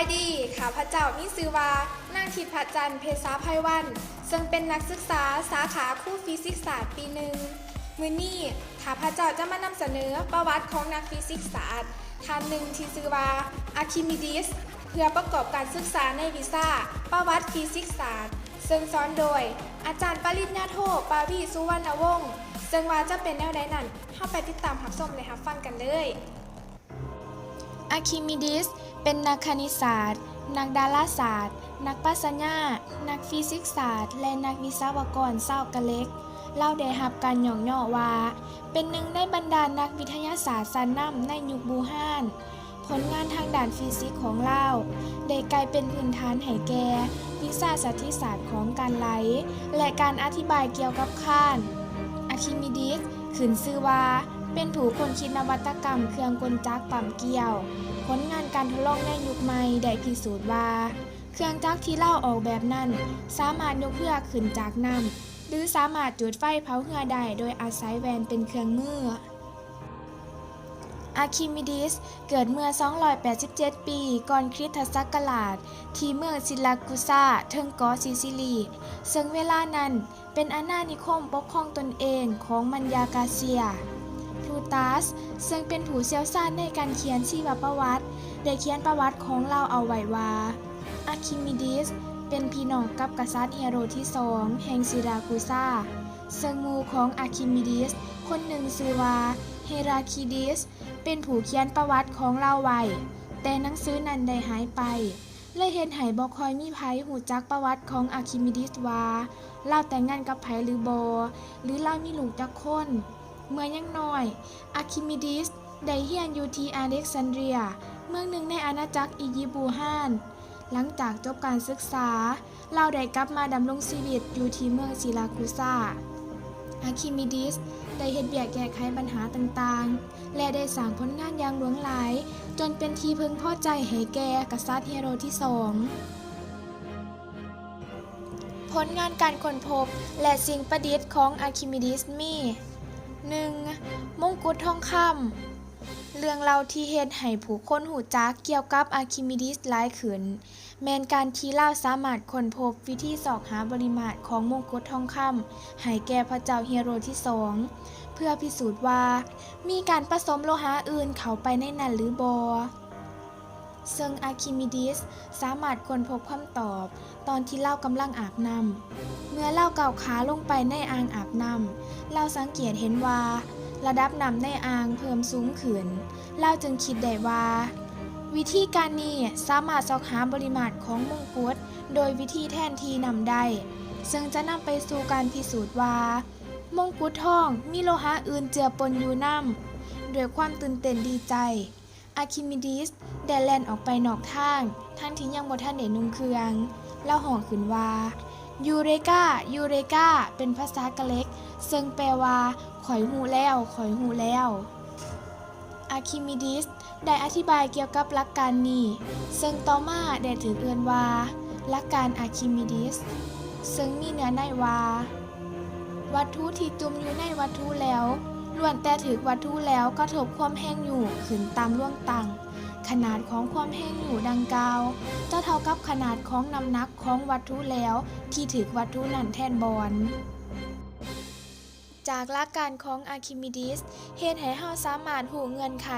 ายดีข้าพเจ้ามีชื่อว่านางทิพย์พัชจันทร์เพชรไพวันซึ่งเป็นนักศึกษาสาขาครู่ฟิสิกส์ศาสตร์ปีหนึ่งมื้อนี้ข้าพเจ้าจะมานำเสนอประวัติของนักฟิสิกส์ศาสตร์ท่านหนึ่งที่ชื่อว่าอาร์คิมิดีสเพื่อประกอบการศึกษาในวิชาประวัติฟิสิกส์ศาสตร์ซึ่งสอนโดยอาจารย์ปริญญาโทปาวีสุวรรณวงศ์ซึ่งว่าจะเป็นแนวใดนั้นเข้าไปติดตามรับชมและรับฟังกันเลยอาร์คิมิดีสเป็นนักคณิตศาสตร์นักดาราศาสตร์นักปรัชญานักฟิสิกส์ศาสตร์และนักวิศวกรชาวกะเหล็กเล่าได้รับการยกย่องว่าเป็นหนึ่งในบรรดานักวิทยาศาสตร์ชั้นนำในยุคบูฮานผลงานทางด้านฟิสิกส์ของเล่าได้กลายเป็นพื้นฐานให้แก่วิชาสถิตศาสตร์ของการไหลและการอธิบายเกี่ยวกับคานอาร์คิมิดีสขึ้นชื่อว่าเป็นผู้คนคิดนวัตกรรมเครื่องกลจักรปั๊มเกลียวผลงานการทดลองในยุคใหม่ได้พิสูจน์ว่าเครื่องจักรที่เล่าออกแบบนั้นสามารถยกเรือขึ้นจากน้ำหรือสามารถจุดไฟเผาเรือได้โดยอาศัยแวนเป็นเครื่องมืออาร์คิมิดีสเกิดเมื่อ287ปีก่อนคริสตศักราชที่เมืองซิราคูซาเทิงเกาะซิซิลีซึ่งเวลานั้นเป็นอาณานิคมปกครองตนเองของมัญญากาเซียพลูตัสซึ่งเป็นผู้เชี่ยวชาญในการเขียนชีวประวัติได้เขียนประวัติของเราเอาไว้ว่าอาร์คิมิดีสเป็นพี่น้องกับกษัตริย์เฮโรที่2แห่งซิราคูซาซึ่งหมู่ของอาร์คิมิดีสคนหนึ่งชื่อว่าเฮราคลิดิสเป็นผู้เขียนประวัติของเราไว้แต่หนังสือนั้นได้หายไปเลยเฮ็ดให้บ่ค่อยมีไผฮู้จักประวัติของอาร์คิมิดีสว่าเราแต่งงานกับไผหรือบ่หรือเรามีลูกจักคนเมื่อยังน้อยอาร์คิมิดีสได้เรียนอยู่ที่อเล็กซานเดรียเมืองหนึ่งในอาณาจักรอียิปต์บูฮานหลังจากจบการศึกษาเราได้กลับมาดำรงชีวิตอยู่ที่เมืองซิราคูซาอาร์คิมิดีสได้เฮ็ดเวียกแก้ไขปัญหาต่างๆและได้สร้างผลงานอย่างหลวงหลายจนเป็นที่พึงพอใจให้แก่กษัตริย์เฮโรที่2ผลงานการค้นพบและสิ่งประดิษฐ์ของอาร์คิมิดีสมี 1. มงกุฎทองคำเรื่องเล่าที่เฮ็ดให้ผู้คนหูจักเกี่ยวกับอาร์คิมิดีสหลายขึ้นแม้นการที่เล่าสามารถค้นพบวิธีสอกหาปริมาตรของมงกุฎทองคำให้แก่พระเจ้าเฮโรที่2เพื่อพิสูจน์ว่ามีการผสมโลหะอื่นเข้าไปในนั้นหรือบ่ซึ่งอาร์คิมิดีสสามารถค้นพบคำตอบตอนที่เล่ากำลังอาบน้ำเมื่อเล่าก้าวขาลงไปในอ่างอาบน้ำเราสังเกตเห็นว่าระดับน้ำในอ่างเพิ่มสูงขึ้นเราจึงคิดได้ว่าวิธีการนี้สามารถสอกหาปริมาตรของมงกุฎโดยวิธีแทนที่นำได้ซึ่งจะนำไปสู่การพิสูจน์ว่ามงกุฎทองมีโลหะอื่นเจือปนอยู่นำด้วยความตื่นเต้นดีใจอาร์คิมิดีสได้แล่นออกไปนอกทางทั้งที่ยังบ่ทันได้นุ่งเครื่องแล้วฮ้องขึ้นว่ายูเรกายูเรกาเป็นภาษากะเหล็กซึ่งแปลว่าข่อยฮู้แล้วข่อยฮู้แล้วอาร์คิมิดีสได้อธิบายเกี่ยวกับหลักการนี้ซึ่งต่อมาได้ถูกเอ่ยว่าหลักการอาร์คิมิดีสซึ่งมีเนื้อในว่าวัตถุที่จุ่มอยู่ในวัตถุแล้วล้วนแต่ถูกวัตถุแล้วกระทบความแห้งอยู่ขึ้นตามล่วงตั้งขนาดของความแห้งอยู่ดังกล่าวจะเท่ากับขนาดของน้ำหนักของวัตถุแล้วที่ถูกวัตถุนั้นแทนบอนจากหลักการของอาร์คิมิดีสเฮ็ดให้เฮาสามารถรู้เงื่อนไข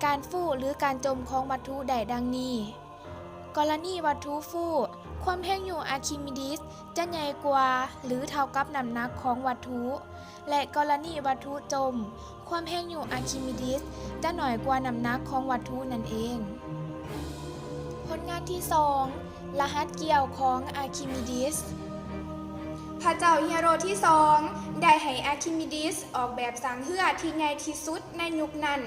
การฟูหรือการจมของวัตถุได้ดังนี้กรณีวัตถุฟูความแห้งอยู่อาร์คิมิดีสจะใหญ่กว่าหรือเท่ากับน้ำหนักของวัตถุและกรณีวัตถุจมความแห้งอยู่อาร์คิมิดีสจะน้อยกว่าน้ำหนักของวัตถุนั่นเองผลงานที่2รหัสเกี่ยวของอาร์คิมิดีสพระเจ้าเฮโรที่2ได้ให้อาร์คิมิดีสออกแบบสร้างเรือที่ใหญ่ที่สุดในยุคนั้น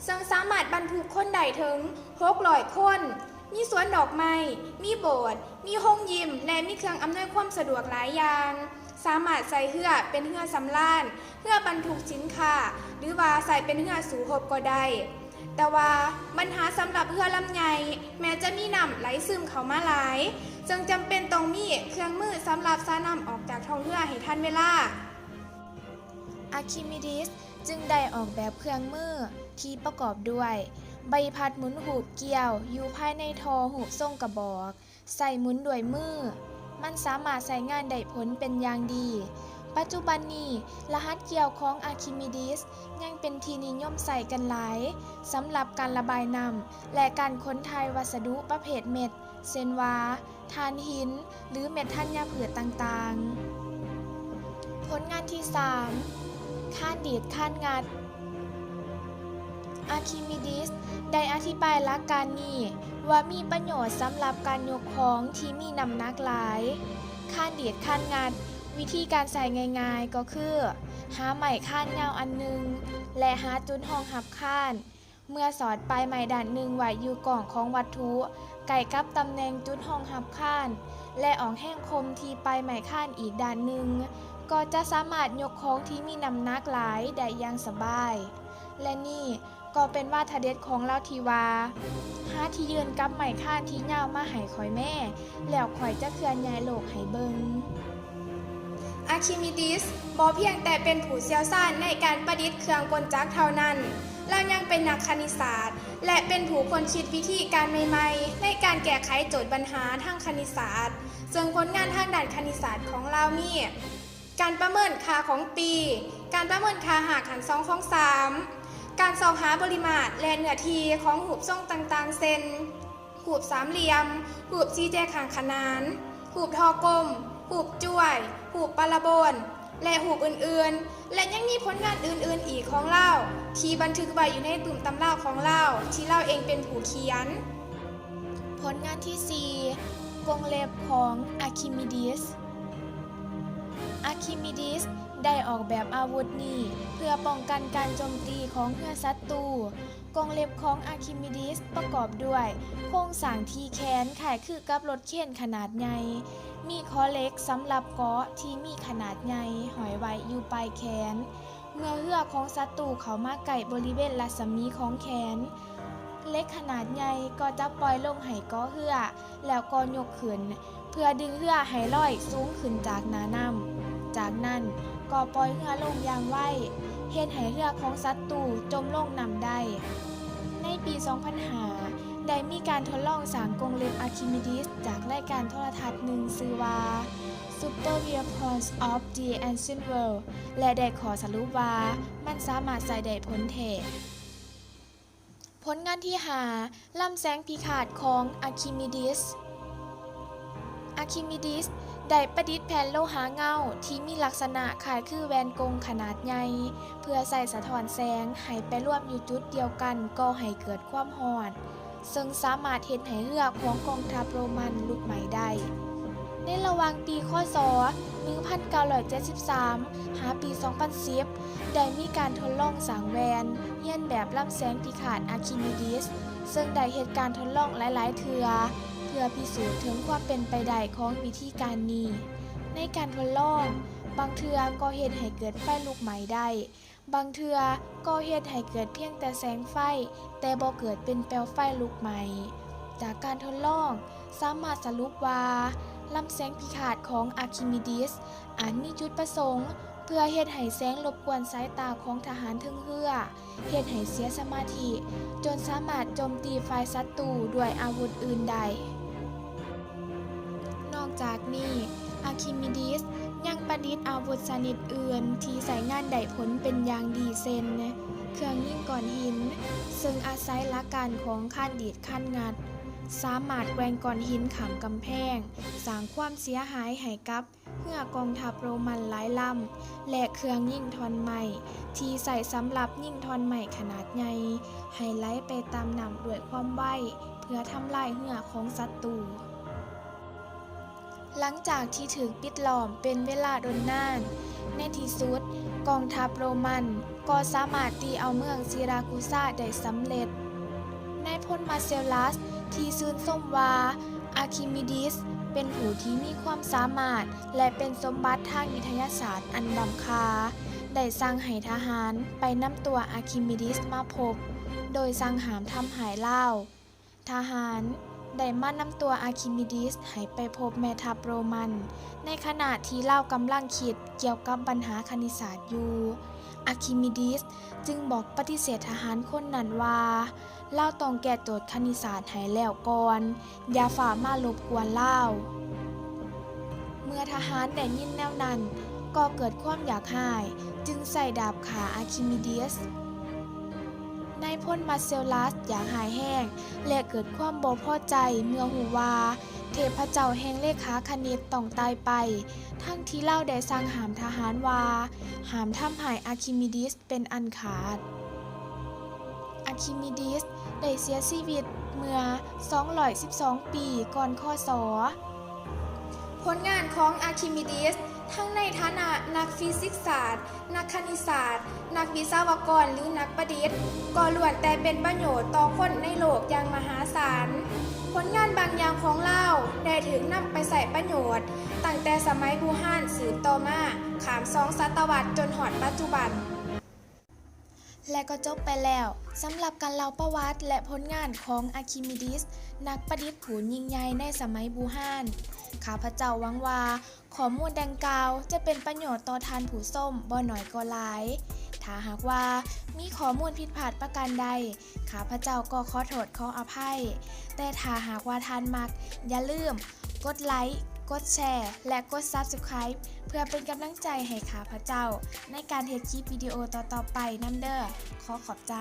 ซึ่งสามารถบรรทุกคนได้ถึง600คนมีสวนดอกไม้มีโบสถ์มีห้องยิมและมีเครื่องอำนวยความสะดวกหลายอย่างสามารถใส่เรือเป็นเรือสำราญเรือบรรทุกสินค้าหรือว่าใส่เป็นเรือสู่รบก็ได้แต่ว่าปัญหาสำหรับเรือลำใหญ่แม้จะมีน้ำไหลซึมเข้ามาหลายจึงจำเป็นต้องมีเครื่องมือสำหรับสาน้ำออกจากท้องเรือให้ทันเวลาอาร์คิมิดีสจึงได้ออกแบบเครื่องมือที่ประกอบด้วย ใบพัดหมุนหูบเกี่ยวอยู่ภายในทอหูบทรงกระบอกใส่หมุนด้วยมือมันสามารถใช้งานได้ผลเป็นอย่างดีปัจจุบันนี้รหัสเกี่ยวของอาร์คิมิดีสยังเป็นที่นิยมใส่กันหลายสำหรับการระบายน้ำและการขนถ่ายวัสดุประเภทเม็ดเช่นว่าถ่านหินหรือเม็ดธัญพืชต่างๆผลงานที่ 3 ข้านดีดข้านงัดอาร์คิมิดีสได้อธิบายหลักการนี้ว่ามีประโยชน์สำหรับการยกของที่มีน้ำหนักหลายข้านดีดข้านงัดวิธีการใส่ง่ายๆก็คือหาไม้ข้านยาวอันหนึงและหาจุดห้องหับข้านเมื่อสอดปลายไม้ด้านหนึ่งไว้อยู่กล่องของวัตถุใกล้กับตำแหน่งจุดห้องหับข้านและออกแห้งคมที่ปลายไม้ข้านอีกด้านหนึ่งก็จะสามารถยกของที่มีน้ำหนักหลายได้อย่างสบายและนี่ก็เป็นว่าทะเด็ดของเราที่ว่าหาที่ยืนกับไม้ข้านที่ยาวมาให้ข่อยแม่แล้วข่อยจะเคลื่อนย้ายโลกให้เบิงอาร์คิมิดีสบ่เพียงแต่เป็นผู้เชี่ยวชาญในการประดิษฐ์เครื่องกลจักรเท่านั้นเรายังเป็นนักคณิตศาสตร์และเป็นผู้คนคิดวิธีการใหม่ๆในการแก้ไขโจทย์ปัญหาทางคณิตศาสตร์ซึ่งผลงานทางด้านคณิตศาสตร์ของเรามีการประเมินค่าของปีการประเมินค่าหารหัน2ของ3การสอบหาปริมาตรและเนื้อที่ของหูบทรงต่างๆเช่นหูบสามเหลี่ยมหูบสี่แยกข้างขนานหูบทอกลมหูบจ้วยหูบปาราโบลและหูบอื่นๆและยังมีผลงานอื่นๆอีกของเราที่บันทึกไว้อยู่ในตุ่มตำราของเราที่เราเองเป็นผู้เขียนผลงานที่ 4 กรงเล็บของอาร์คิมิดีสอาร์คิมิดีสได้ออกแบบอาวุธนี้เพื่อป้องกันการโจมตีของเรือศัตรูกรงเล็บของอาร์คิมิดีสประกอบด้วยโครงสร้างที่แขนคล้ายคือกับรถเข็นขนาดใหญ่มีข้อเหล็กสำหรับเกาะที่มีขนาดใหญ่ห้อยไว้อยู่ปลายแขนเมื่อเรือของศัตรูเข้ามาใกล้บริเวณรัศมีของแขนเหล็กขนาดใหญ่ก็จะปล่อยลงให้เกาะเรือแล้วก็ยกขึ้นเพื่อดึงเรือให้ลอยสูงขึ้นจากหน้าน้ำจากนั้นก็ปล่อยเรือลงอย่างไวเฮ็ดให้เรือของศัตรูจมลงน้ำได้ในปี 2005 ได้มีการทดลองสร้างกรงเล็บอาร์คิมิดีสจากรายการโทรทัศน์หนึ่งชื่อว่า Super Weapons of the Ancient World และได้ขอสรุปว่ามันสามารถใช้ได้ผลแท้ผลงานที่ 5 ลำแสงพิฆาตของอาร์คิมิดีสได้ประดิษฐ์แผ่นโลหะเงาที่มีลักษณะคล้ายคือแวนกงขนาดใหญ่เพื่อใส่สะท้อนแสงให้ไปรวมอยู่จุดเดียวกันก่อให้เกิดความร้อนซึ่งสามารถเฮ็ดให้เรือของกองทัพโรมันลุกไหม้ได้ในระหว่างปีค.ศ. 1973 หาปี 2010 ได้มีการทดลองสร้างแวนเลียนแบบลำแสงพิฆาตอาร์คิมิดีสซึ่งได้เหตุการณ์ทดลองหลายๆเทื่อเพื่อพิสูจน์ถึงความเป็นไปได้ของวิธีการนี้ในการทดลองบางเทื่อก็เฮ็ดให้เกิดไฟลุกไหม้ได้บางเทื่อก็เฮ็ดให้เกิดเพียงแต่แสงไฟแต่บ่เกิดเป็นเปลวไฟลุกไหม้จากการทดลองสามารถสรุปว่าลำแสงพิฆาตของอาร์คิมิดีสอาจมีจุดประสงค์เพื่อเฮ็ดให้แสงรบกวนสายตาของทหารถึงเรือเฮ็ดให้เสียสมาธิจนสามารถโจมตีฝ่ายศัตรูด้วยอาวุธอื่นได้นอกจากนี้อาร์คิมิดีสยังประดิษฐ์อาวุธชนิดอื่นที่ใช้งานได้ผลเป็นอย่างดีเช่นเครื่องยิงก้อนหินซึ่งอาศัยหลักการของข้านดีดข้านงัดสามารถแกว่งก้อนหินข้ามกำแพงสร้างความเสียหายให้กับเรือกองทัพโรมันหลายลำและเครื่องยิงท่อนไม้ที่ใส่สำหรับยิงท่อนไม้ขนาดใหญ่ให้ไหลไปตามน้ำด้วยความไวเพื่อทำลายเรือของศัตรูหลังจากที่ถูกปิดล้อมเป็นเวลาดนนานในที่สุดกองทัพโรมันก็สามารถตีเอาเมืองซิราคูซาได้สำเร็จนายพลมาเซลลัสที่ชื่นชมว่าอาร์คิมิดีสเป็นผู้ที่มีความสามารถและเป็นสมบัติทางวิทยาศาสตร์อันล้ำค่าได้สั่งให้ทหารไปนำตัวอาร์คิมิดีสมาพบโดยสั่งห้ามทำหายเล่าทหาร ได้มานำตัวอาร์คิมิดีสให้ไปพบแม่ทัพโรมัน ในขณะที่เล่ากำลังคิดเกี่ยวกับปัญหาคณิตศาสตร์อยู่อาร์คิมิดีสจึงบอกปฏิเสธทหารคนนั้นว่าเล่าต้องแก้โจทย์คณิตศาสตร์ให้แล้วก่อนอย่าฝ่ามารบกวนเล่าเมื่อทหารได้ยินแนวนั้นก็เกิดความอยากหายจึงใส่ดาบขาอาร์คิมิดีสนายพลมาร์เซลลัสอยากหายแห้งและเกิดความบ่พอใจเมื่อหูว่าเทพเจ้าแห่งเลขาคณิตต้องตายไปทั้งที่เล่าได้สั่งห้ามทหารว่าห้ามทำให้อาร์คิมิดีสเป็นอันขาดอาร์คิมิดีสได้เสียชีวิตเมื่อ212 ปีก่อนคศผลงานของอาร์คิมิดีสทั้งในฐานะนักฟิสิกส์ศาสตร์นักคณิตศาสตร์นักวิศวกรหรือนักประดิษฐ์ก็ล้วนแต่เป็นประโยชน์ต่อคนในโลกอย่างมหาศาลผลงานบางอย่างของเราได้ถึงนำไปใส่ประโยชน์ตั้งแต่สมัยบูฮานสืบต่อมาข้าม2 ศตวรรษจนหอดปัจจุบันและก็จบไปแล้วสำหรับการเล่าประวัติและผลงานของอาร์คิมิดีสนักประดิษฐ์ผู้ยิ่งใหญ่ในสมัยบูฮานข้าพเจ้าหวังว่าข้อมูลดังกล่าวจะเป็นประโยชน์ต่อท่านผู้ชมบ่น้อยก็หลายถ้าหากว่ามีข้อมูลผิดพลาดประการใดข้าพเจ้าก็ขอโทษขออภัยแต่ถ้าหากว่าท่านมักอย่าลืมกดไลค์กดแชร์และกด Subscribe เพื่อเป็นกำลังใจให้ข้าพเจ้าในการเฮ็ดคลิปวิดีโอต่อๆไปนำเด้อขอขอบใจ